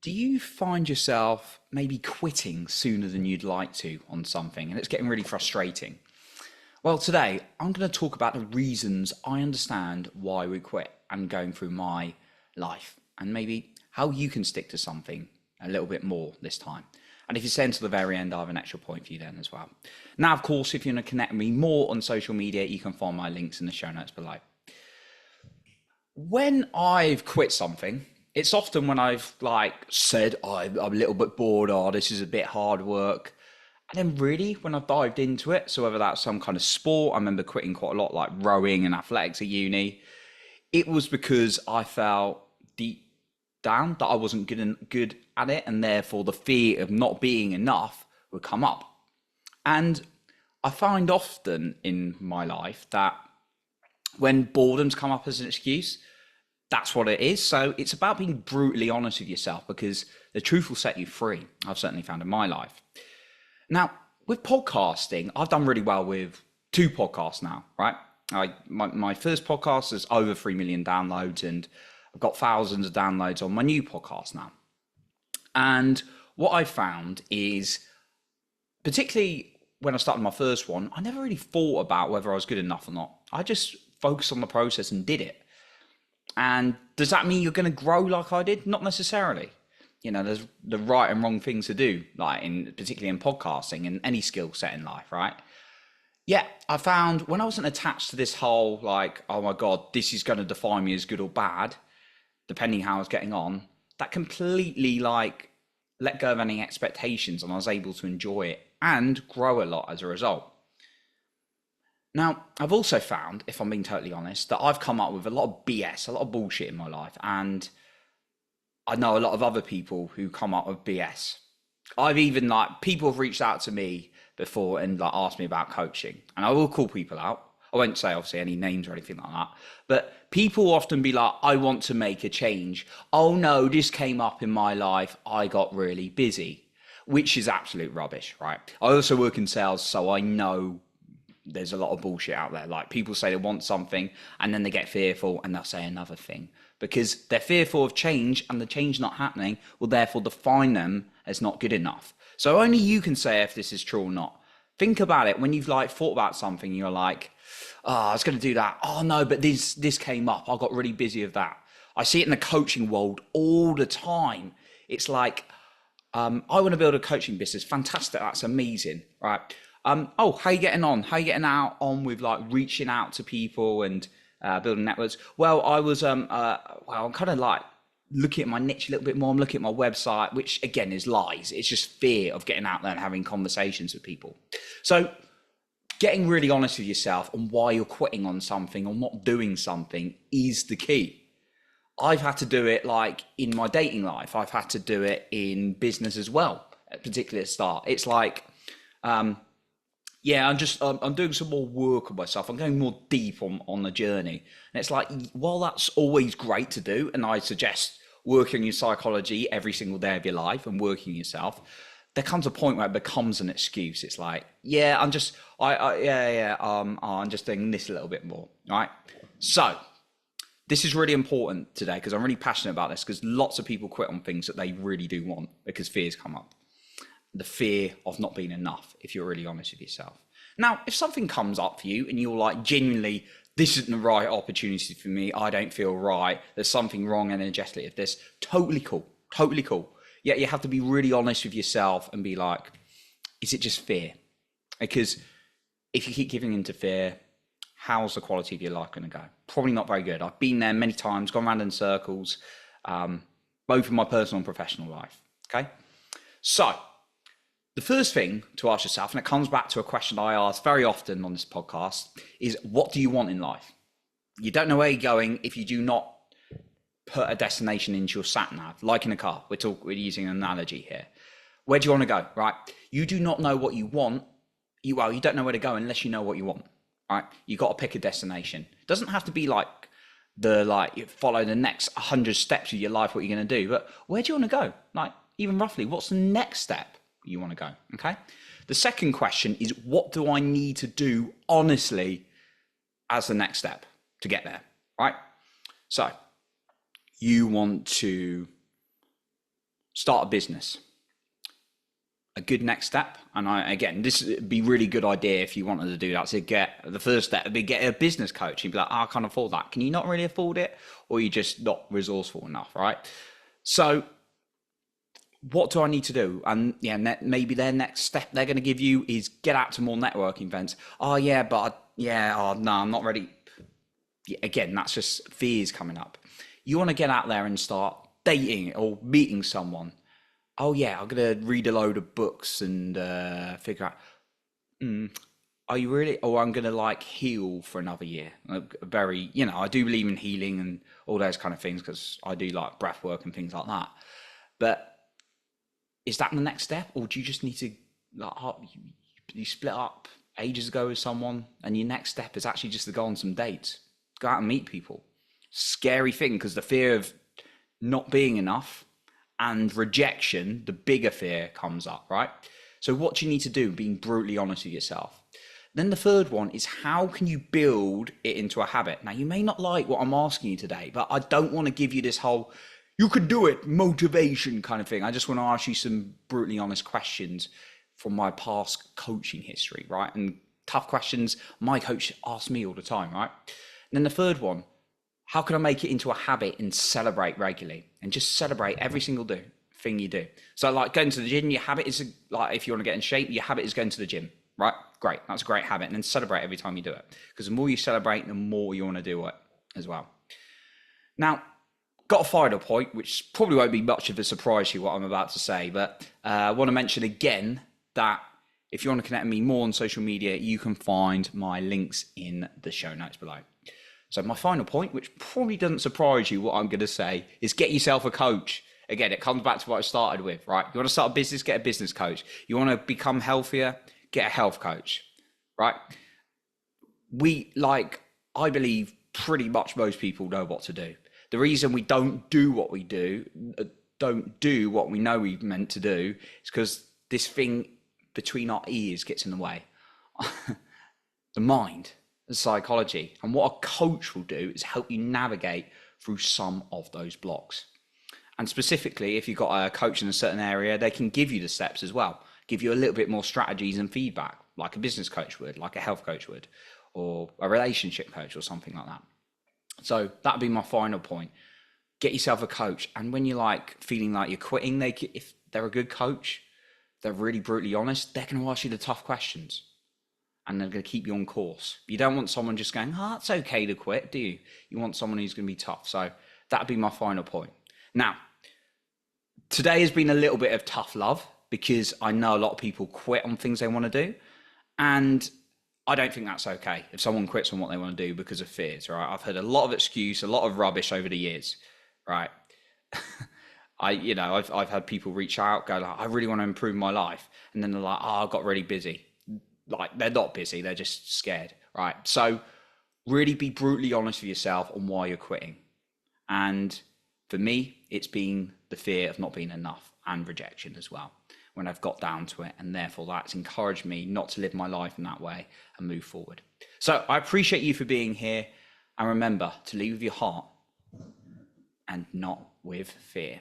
Do you find yourself maybe quitting sooner than you'd like to on something and it's getting really frustrating? Well, today I'm going to talk about the reasons I understand why we quit and going through my life and maybe how you can stick to something a little bit more this time. And if you stay until the very end, I have an extra point for you then as well. Now, of course, if you want to connect with me more on social media, you can find my links in the show notes below. When I've quit something, it's often when I've said I'm a little bit bored, or this is a bit hard work. And then really when I've dived into it, so whether that's some kind of sport, I remember quitting quite a lot like rowing and athletics at uni. It was because I felt deep down that I wasn't good at it, and therefore the fear of not being enough would come up. And I find often in my life that when boredom's come up as an excuse, that's what it is. So it's about being brutally honest with yourself, because the truth will set you free. I've certainly found in my life. Now, with podcasting, I've done really well with 2 podcasts now, right? My first podcast has over 3 million downloads, and I've got thousands of downloads on my new podcast now. And what I found is, particularly when I started my first one, I never really thought about whether I was good enough or not. I just focused on the process and did it. And does that mean you're going to grow like I did? Not necessarily. There's the right and wrong things to do, particularly in podcasting and any skill set in life, right? Yeah, I found when I wasn't attached to this whole oh my God, this is going to define me as good or bad, depending how I was getting on, that completely let go of any expectations, and I was able to enjoy it and grow a lot as a result. Now, I've also found, if I'm being totally honest, that I've come up with a lot of BS, a lot of bullshit in my life. And I know a lot of other people who come up with BS. I've even people have reached out to me before and asked me about coaching. And I will call people out. I won't say obviously any names or anything like that. But people often be like, I want to make a change. Oh no, this came up in my life. I got really busy, which is absolute rubbish, right? I also work in sales, so I know there's a lot of bullshit out there. People say they want something and then they get fearful and they'll say another thing because they're fearful of change, and the change not happening will therefore define them as not good enough. So only you can say if this is true or not. Think about it. When you've thought about something, you're I was going to do that. Oh no, but this came up. I got really busy with that. I see it in the coaching world all the time. It's I want to build a coaching business. Fantastic. That's amazing. Right. How are you getting on? How are you getting on with reaching out to people and building networks? Well, I was I'm kind of looking at my niche a little bit more. I'm looking at my website, which again is lies. It's just fear of getting out there and having conversations with people. So getting really honest with yourself on why you're quitting on something or not doing something is the key. I've had to do it in my dating life. I've had to do it in business as well, particularly at the start. It's I'm doing some more work on myself. I'm going more deep on the journey. And it's while that's always great to do, and I suggest working on your psychology every single day of your life and working yourself, there comes a point where it becomes an excuse. It's I'm just doing this a little bit more, right? So this is really important today because I'm really passionate about this, because lots of people quit on things that they really do want because fears come up. The fear of not being enough, if you're really honest with yourself. Now, if something comes up for you and you're genuinely, this isn't the right opportunity for me, I don't feel right, there's something wrong energetically with this, totally cool. Yet you have to be really honest with yourself and be is it just fear? Because if you keep giving into fear, how's the quality of your life going to go? Probably not very good. I've been there many times, gone around in circles, both in my personal and professional life, okay? So, the first thing to ask yourself, and it comes back to a question I ask very often on this podcast, is what do you want in life? You don't know where you're going if you do not put a destination into your sat nav, like in a car. We're using an analogy here. Where do you want to go, right? You do not know what you want. You don't know where to go unless you know what you want, right? You got to pick a destination. It doesn't have to be you follow the next 100 steps of your life, what you're going to do, but where do you want to go? Even roughly, what's the next step you want to go? Okay. The second question is, what do I need to do honestly as the next step to get there? Right. So you want to Start a business. A good next step, and again, this would be really good idea if you wanted to do that. To get the first step would be get a business coach. You'd be like, oh, I can't afford that. Can you not really afford it, or you're just not resourceful enough, right? So what do I need to do? And yeah, maybe their next step they're going to give you is get out to more networking events. Oh yeah, but yeah, oh no, I'm not ready. Yeah, again, that's just fears coming up. You want to get out there and start dating or meeting someone. Oh yeah, I'm gonna read a load of books and figure out. Are you really? Oh, I'm gonna like heal for another year. Very, I do believe in healing and all those kind of things because I do like breath work and things like that. But is that the next step, or do you just need to like you split up ages ago with someone, and your next step is actually just to go on some dates, go out and meet people? Scary thing, because the fear of not being enough and rejection, the bigger fear comes up, right? So what do you need to do? Being brutally honest with yourself. Then the third one is, how can you build it into a habit? Now, you may not like what I'm asking you today, but I don't want to give you this whole, you could do it, motivation kind of thing. I just want to ask you some brutally honest questions from my past coaching history, right? And tough questions my coach asks me all the time, right? And then the third one, how can I make it into a habit and celebrate regularly, and just celebrate every single thing you do? So like going to the gym, your habit is like, if you want to get in shape, your habit is going to the gym, right? Great. That's a great habit. And then celebrate every time you do it, because the more you celebrate, the more you want to do it as well. Now, got a final point, which probably won't be much of a surprise to you what I'm about to say, but I want to mention again that if you want to connect with me more on social media, you can find my links in the show notes below. So my final point, which probably doesn't surprise you what I'm going to say, is get yourself a coach. Again, it comes back to what I started with, right? You want to start a business, get a business coach. You want to become healthier, get a health coach, right? I believe pretty much most people know what to do. The reason we don't do what we know we're meant to do, is because this thing between our ears gets in the way. The mind. Psychology. And what a coach will do is help you navigate through some of those blocks. And specifically, if you've got a coach in a certain area, they can give you the steps as well, give you a little bit more strategies and feedback, like a business coach would, like a health coach would, or a relationship coach or something like that. So that'd be my final point. Get yourself a coach. And when you're like feeling like you're quitting, if they're a good coach, they're really brutally honest, they're going to ask you the tough questions. And they're going to keep you on course. You don't want someone just going, oh, it's okay to quit, do you? You want someone who's going to be tough. So that'd be my final point. Now, today has been a little bit of tough love, because I know a lot of people quit on things they want to do. And I don't think that's okay if someone quits on what they want to do because of fears, right? I've heard a lot of excuse, a lot of rubbish over the years, right? I've had people reach out, go like, I really want to improve my life. And then they're like, oh, I got really busy. Like, they're not busy, they're just scared, right? So really be brutally honest with yourself on why you're quitting. And for me, it's been the fear of not being enough and rejection as well, when I've got down to it. And therefore that's encouraged me not to live my life in that way and move forward. So I appreciate you for being here. And remember to lead with your heart and not with fear.